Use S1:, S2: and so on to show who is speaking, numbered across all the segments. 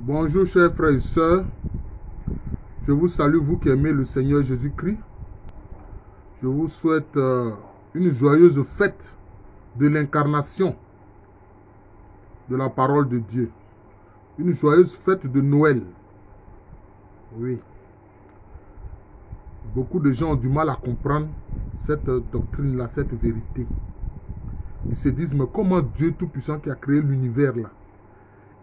S1: Bonjour chers frères et sœurs, je vous salue vous qui aimez le Seigneur Jésus-Christ. Je vous souhaite une joyeuse fête de l'incarnation de la parole de Dieu. Une joyeuse fête de Noël. Oui. Beaucoup de gens ont du mal à comprendre cette doctrine-là, cette vérité. Ils se disent, mais comment Dieu Tout-Puissant qui a créé l'univers là,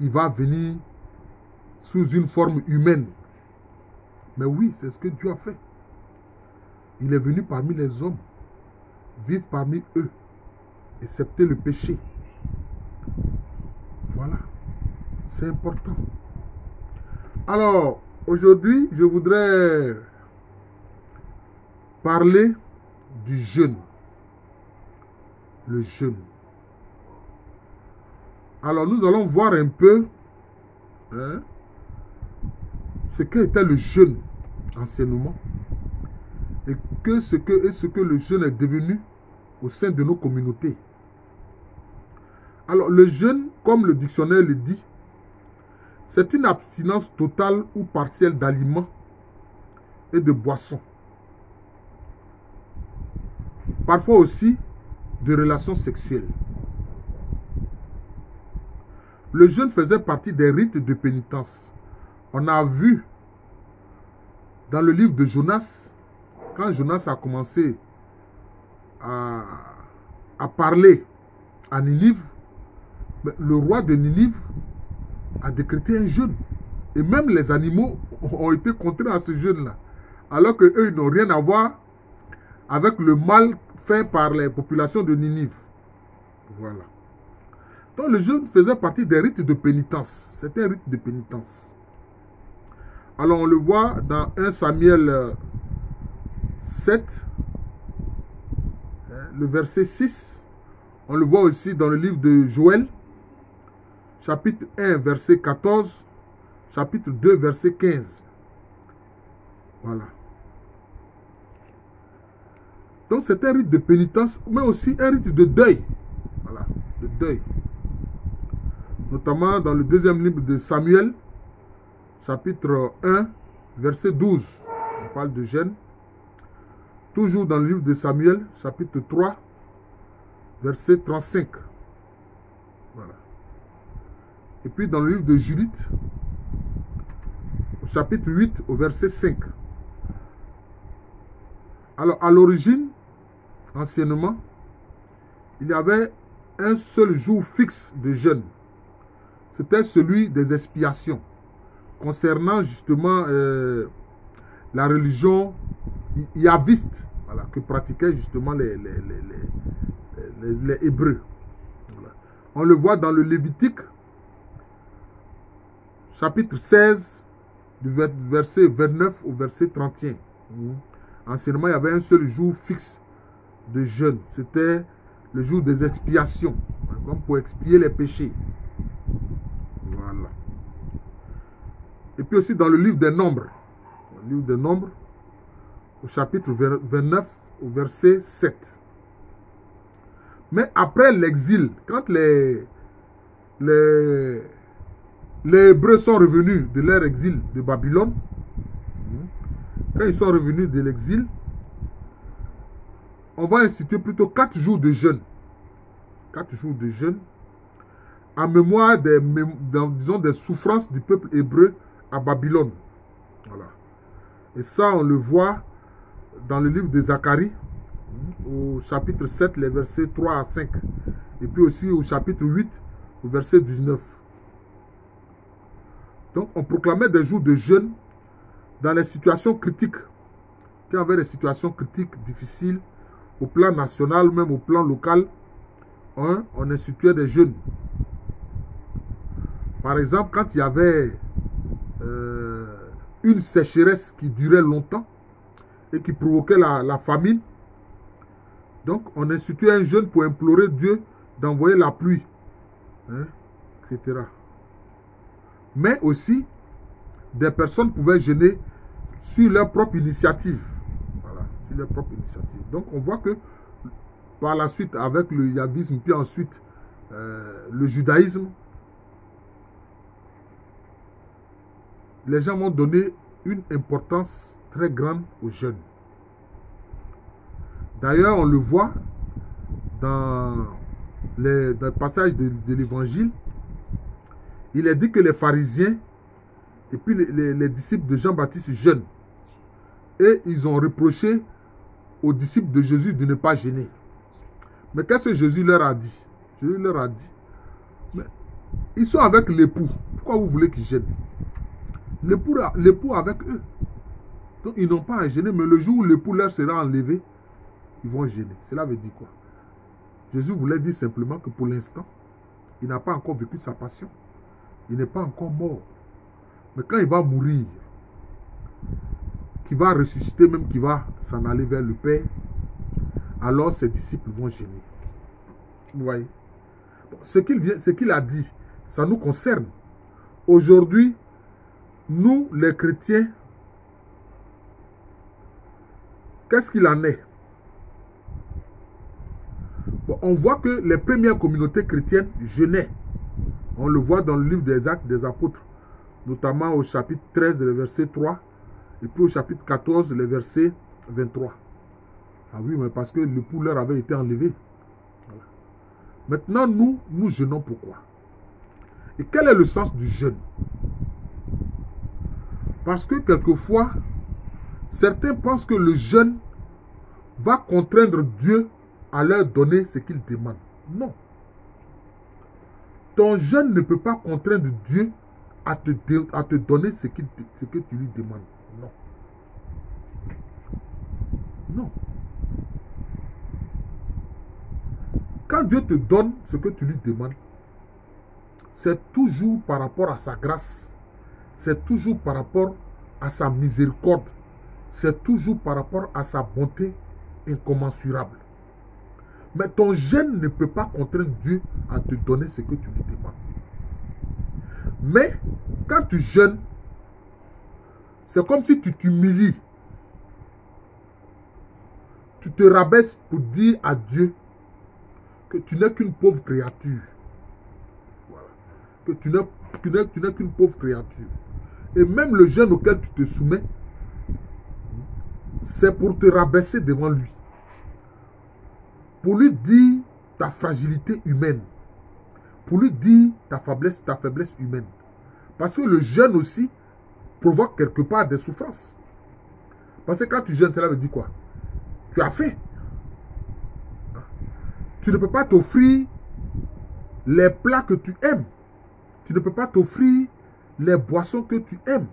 S1: il va venir sous une forme humaine? Mais oui, c'est ce que Dieu a fait. Il est venu parmi les hommes, vivre parmi eux, excepté le péché. Voilà, c'est important. Alors, aujourd'hui, je voudrais parler du jeûne. Le jeûne. Alors, nous allons voir un peu ce qu'était le jeûne anciennement et ce que le jeûne est devenu au sein de nos communautés. Alors, le jeûne, comme le dictionnaire le dit, c'est une abstinence totale ou partielle d'aliments et de boissons. Parfois aussi de relations sexuelles. Le jeûne faisait partie des rites de pénitence. On a vu dans le livre de Jonas, quand Jonas a commencé à parler à Ninive, le roi de Ninive a décrété un jeûne. Et même les animaux ont été contraints à ce jeûne-là. Alors qu'eux, ils n'ont rien à voir avec le mal fait par les populations de Ninive. Voilà. Donc le jeûne faisait partie des rites de pénitence. C'était un rite de pénitence. Alors on le voit dans 1 Samuel 7, le verset 6. On le voit aussi dans le livre de Joël, chapitre 1, verset 14, chapitre 2, verset 15. Voilà. Donc c'est un rite de pénitence, mais aussi un rite de deuil. Voilà, de deuil. Notamment dans le deuxième livre de Samuel, chapitre 1, verset 12. On parle de jeûne. Toujours dans le livre de Samuel, chapitre 3, verset 35. Voilà. Et puis dans le livre de Judith, chapitre 8, au verset 5. Alors, à l'origine, anciennement, il y avait un seul jour fixe de jeûne. C'était celui des expiations. Concernant justement la religion yaviste, voilà, que pratiquaient justement les Hébreux. Voilà. On le voit dans le Lévitique, chapitre 16, du verset 29 au verset 31. Anciennement, il y avait un seul jour fixe de jeûne. C'était le jour des expiations, comme pour expier les péchés. Voilà. Et puis aussi dans le livre des Nombres. Le livre des Nombres, au chapitre 29, au verset 7. Mais après l'exil, quand les Hébreux sont revenus de leur exil de Babylone, quand ils sont revenus de l'exil, on va instituer plutôt 4 jours de jeûne. 4 jours de jeûne en mémoire disons, des souffrances du peuple hébreu à Babylone. Voilà. Et ça, on le voit dans le livre de Zacharie, au chapitre 7, les versets 3 à 5. Et puis aussi au chapitre 8, au verset 19. Donc, on proclamait des jours de jeûne dans les situations critiques. Quand il y avait des situations critiques, difficiles, au plan national, même au plan local, on instituait des jeûnes. Par exemple, quand il y avait une sécheresse qui durait longtemps et qui provoquait la famine, donc on instituait un jeûne pour implorer Dieu d'envoyer la pluie, etc. Mais aussi, des personnes pouvaient jeûner sur leur propre initiative. Voilà, sur leur propre initiative. Donc on voit que par la suite, avec le yavisme, puis ensuite le judaïsme, les gens vont donner une importance très grande aux jeûnes. D'ailleurs, on le voit dans le passage de l'évangile. Il est dit que les pharisiens et puis les disciples de Jean-Baptiste jeûnent. Et ils ont reproché aux disciples de Jésus de ne pas jeûner. Mais qu'est-ce que Jésus leur a dit? Jésus leur a dit, mais ils sont avec l'époux. Pourquoi vous voulez qu'ils jeûnent? L'époux avec eux. Donc ils n'ont pas à jeûner, mais le jour où l'époux leur sera enlevé, ils vont jeûner. Cela veut dire quoi? Jésus voulait dire simplement que pour l'instant, il n'a pas encore vécu sa passion. Il n'est pas encore mort. Mais quand il va mourir, qu'il va ressusciter, même qu'il va s'en aller vers le Père, alors ses disciples vont jeûner. Vous voyez? Bon, ce qu'il a dit, ça nous concerne. Aujourd'hui, nous, les chrétiens, qu'est-ce qu'il en est? Bon, on voit que les premières communautés chrétiennes jeûnaient. On le voit dans le livre des Actes des Apôtres, notamment au chapitre 13, le verset 3, et puis au chapitre 14, le verset 23. Ah oui, mais parce que l'époux leur avait été enlevé. Voilà. Maintenant, nous jeûnons pourquoi? Et quel est le sens du jeûne? Parce que quelquefois, certains pensent que le jeûne va contraindre Dieu à leur donner ce qu'il demande. Non. Ton jeûne ne peut pas contraindre Dieu à te donner ce que tu lui demandes. Non. Non. Quand Dieu te donne ce que tu lui demandes, c'est toujours par rapport à sa grâce. C'est toujours par rapport à sa miséricorde. C'est toujours par rapport à sa bonté incommensurable. Mais ton jeûne ne peut pas contraindre Dieu à te donner ce que tu lui demandes. Mais quand tu jeûnes, c'est comme si tu t'humilies. Tu te rabaisses pour dire à Dieu que tu n'es qu'une pauvre créature. Voilà. Que tu n'es qu'une pauvre créature. Et même le jeûne auquel tu te soumets, c'est pour te rabaisser devant lui. Pour lui dire ta fragilité humaine. Pour lui dire ta faiblesse humaine. Parce que le jeûne aussi provoque quelque part des souffrances. Parce que quand tu jeûnes, cela veut dire quoi? Tu as faim. Tu ne peux pas t'offrir les plats que tu aimes. Tu ne peux pas t'offrir les boissons que tu aimes.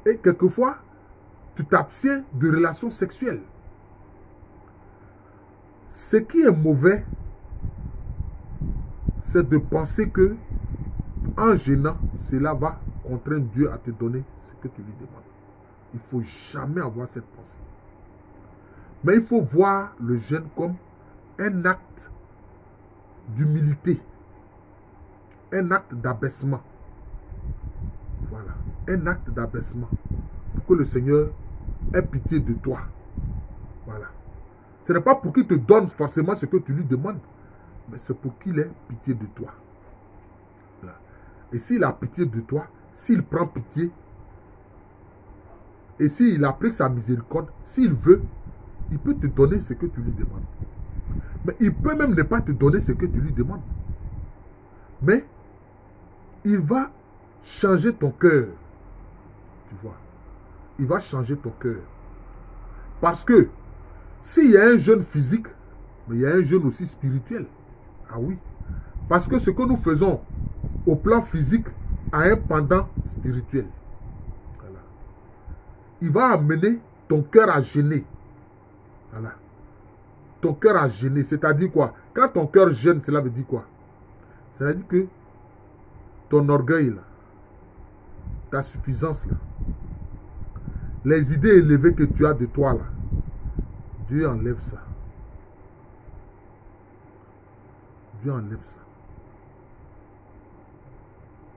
S1: Et quelquefois, tu t'abstiens de relations sexuelles. Ce qui est mauvais, c'est de penser que en jeûnant, cela va contraindre Dieu à te donner ce que tu lui demandes. Il ne faut jamais avoir cette pensée. Mais il faut voir le jeûne comme un acte d'humilité, un acte d'abaissement. Voilà, un acte d'abaissement. Pour que le Seigneur ait pitié de toi. Voilà. Ce n'est pas pour qu'il te donne forcément ce que tu lui demandes, mais c'est pour qu'il ait pitié de toi. Voilà. Et s'il a pitié de toi, s'il prend pitié, et s'il applique sa miséricorde, s'il veut, il peut te donner ce que tu lui demandes. Mais il peut même ne pas te donner ce que tu lui demandes. Mais il va changer ton cœur. Tu vois. Il va changer ton cœur. Parce que s'il y a un jeûne physique, mais il y a un jeûne aussi spirituel. Ah oui. Parce que ce que nous faisons au plan physique a un pendant spirituel. Voilà. Il va amener ton cœur à jeûner. Voilà. Ton cœur a gêné. C'est-à-dire quoi? Quand ton cœur gêne, cela veut dire quoi? Cela veut dire que ton orgueil, là, ta suffisance, là, les idées élevées que tu as de toi, là, Dieu enlève ça. Dieu enlève ça.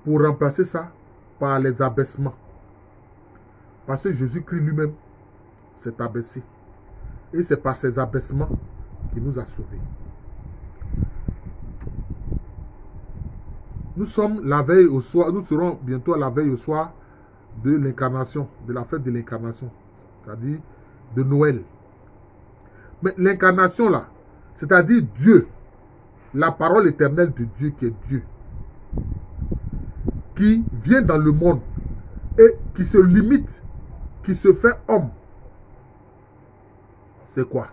S1: Pour remplacer ça par les abaissements. Parce que Jésus-Christ lui-même s'est abaissé. Et c'est par ces abaissements qu'il nous a sauvés. Nous sommes la veille au soir, nous serons bientôt à la veille au soir de l'incarnation, de la fête de l'incarnation, c'est-à-dire de Noël. Mais l'incarnation là, c'est-à-dire Dieu, la parole éternelle de Dieu qui est Dieu, qui vient dans le monde et qui se limite, qui se fait homme. C'est quoi?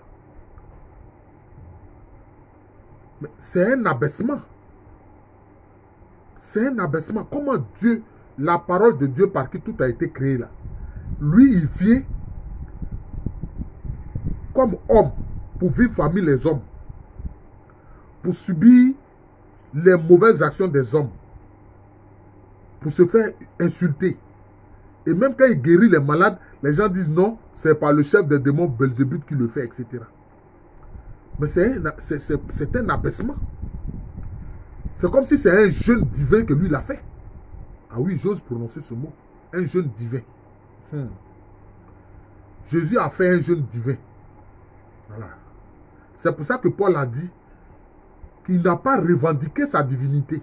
S1: Mais c'est un abaissement. C'est un abaissement. Comment Dieu, la parole de Dieu par qui tout a été créé là, lui il vient comme homme pour vivre parmi les hommes, pour subir les mauvaises actions des hommes, pour se faire insulter. Et même quand il guérit les malades, les gens disent non, c'est par le chef des démons Belzébuth qui le fait, etc. Mais c'est un abaissement. C'est comme si c'est un jeûne divin que lui l'a fait. Ah oui, j'ose prononcer ce mot. Un jeûne divin. Jésus a fait un jeûne divin. Voilà. C'est pour ça que Paul a dit qu'il n'a pas revendiqué sa divinité.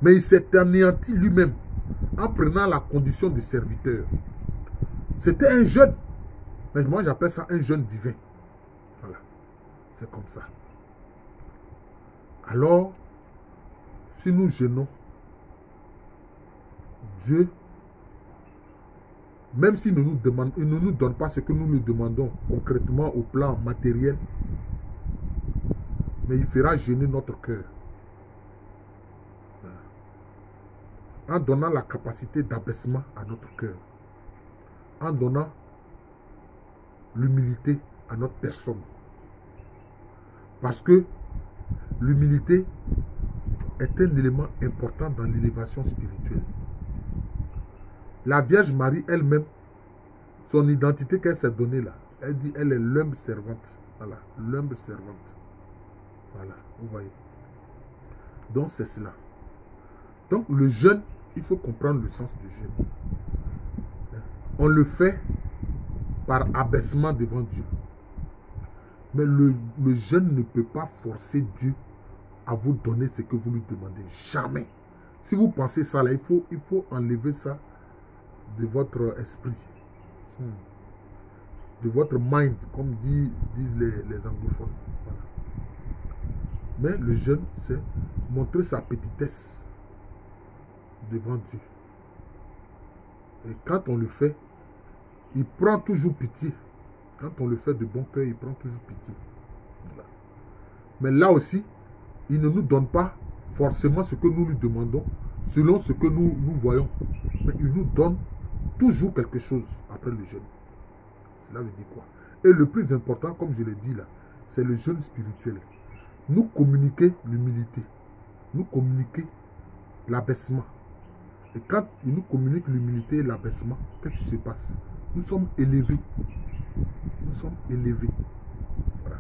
S1: Mais il s'est anéanti lui-même en prenant la condition de serviteur. C'était un jeûne. Mais moi j'appelle ça un jeûne divin. Voilà. C'est comme ça. Alors, si nous jeûnons, Dieu, même s'il ne nous donne pas ce que nous lui demandons concrètement au plan matériel, mais il fera jeûner notre cœur. En donnant la capacité d'abaissement à notre cœur. En donnant l'humilité à notre personne. Parce que l'humilité est un élément important dans l'élévation spirituelle. La Vierge Marie elle-même, son identité qu'elle s'est donnée là, elle dit elle est l'humble servante. Voilà, l'humble servante. Voilà, vous voyez. Donc c'est cela. Donc le jeûne, il faut comprendre le sens du jeûne. On le fait par abaissement devant Dieu. Mais le jeûne ne peut pas forcer Dieu à vous donner ce que vous lui demandez. Jamais. Si vous pensez ça là, il faut enlever ça de votre esprit. De votre mind, comme disent les anglophones. Voilà. Mais le jeûne, c'est montrer sa petitesse devant Dieu. Et quand on le fait, il prend toujours pitié. Quand on le fait de bon cœur, il prend toujours pitié. Voilà. Mais là aussi, il ne nous donne pas forcément ce que nous lui demandons, selon ce que nous voyons. Mais il nous donne toujours quelque chose après le jeûne. Cela veut dire quoi? Et le plus important, comme je l'ai dit là, c'est le jeûne spirituel. Nous communiquer l'humilité. Nous communiquer l'abaissement. Et quand il nous communique l'humilité et l'abaissement, qu'est-ce qui se passe? Nous sommes élevés. Nous sommes élevés. Voilà.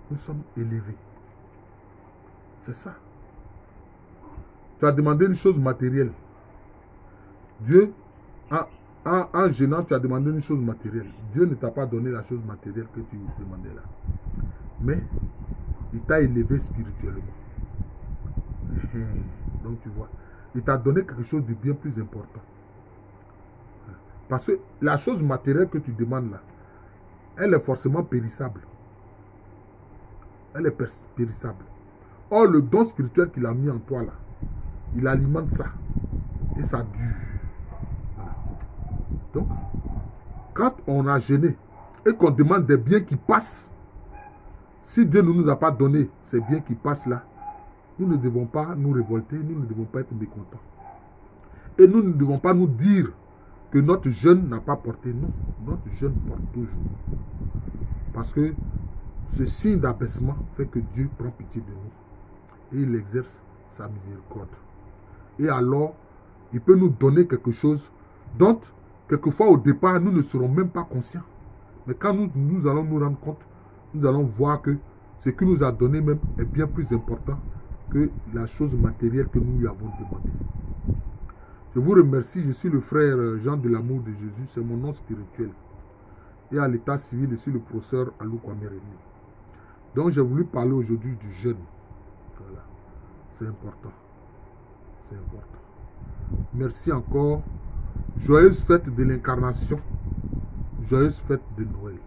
S1: Nous sommes élevés. C'est ça. Tu as demandé une chose matérielle. Dieu, en gênant, tu as demandé une chose matérielle. Dieu ne t'a pas donné la chose matérielle que tu demandais là. Mais il t'a élevé spirituellement. Donc tu vois, il t'a donné quelque chose de bien plus important. Parce que la chose matérielle que tu demandes là, elle est forcément périssable. Elle est périssable. Or, le don spirituel qu'il a mis en toi là, il alimente ça. Et ça dure. Voilà. Donc, quand on a jeûné et qu'on demande des biens qui passent, si Dieu ne nous a pas donné ces biens qui passent là, nous ne devons pas nous révolter, nous ne devons pas être mécontents. Et nous ne devons pas nous dire que notre jeûne n'a pas porté. Non, notre jeûne porte toujours. Parce que ce signe d'abaissement fait que Dieu prend pitié de nous. Et il exerce sa miséricorde. Et alors, il peut nous donner quelque chose dont, quelquefois au départ, nous ne serons même pas conscients. Mais quand nous allons nous rendre compte, nous allons voir que ce qu'il nous a donné même est bien plus important que la chose matérielle que nous lui avons demandé. Je vous remercie, je suis le frère Jean de l'amour de Jésus, c'est mon nom spirituel. Et à l'état civil, je suis le professeur Alou Kwame Rémy. Donc j'ai voulu parler aujourd'hui du jeûne. Voilà, c'est important. C'est important. Merci encore. Joyeuse fête de l'incarnation. Joyeuse fête de Noël.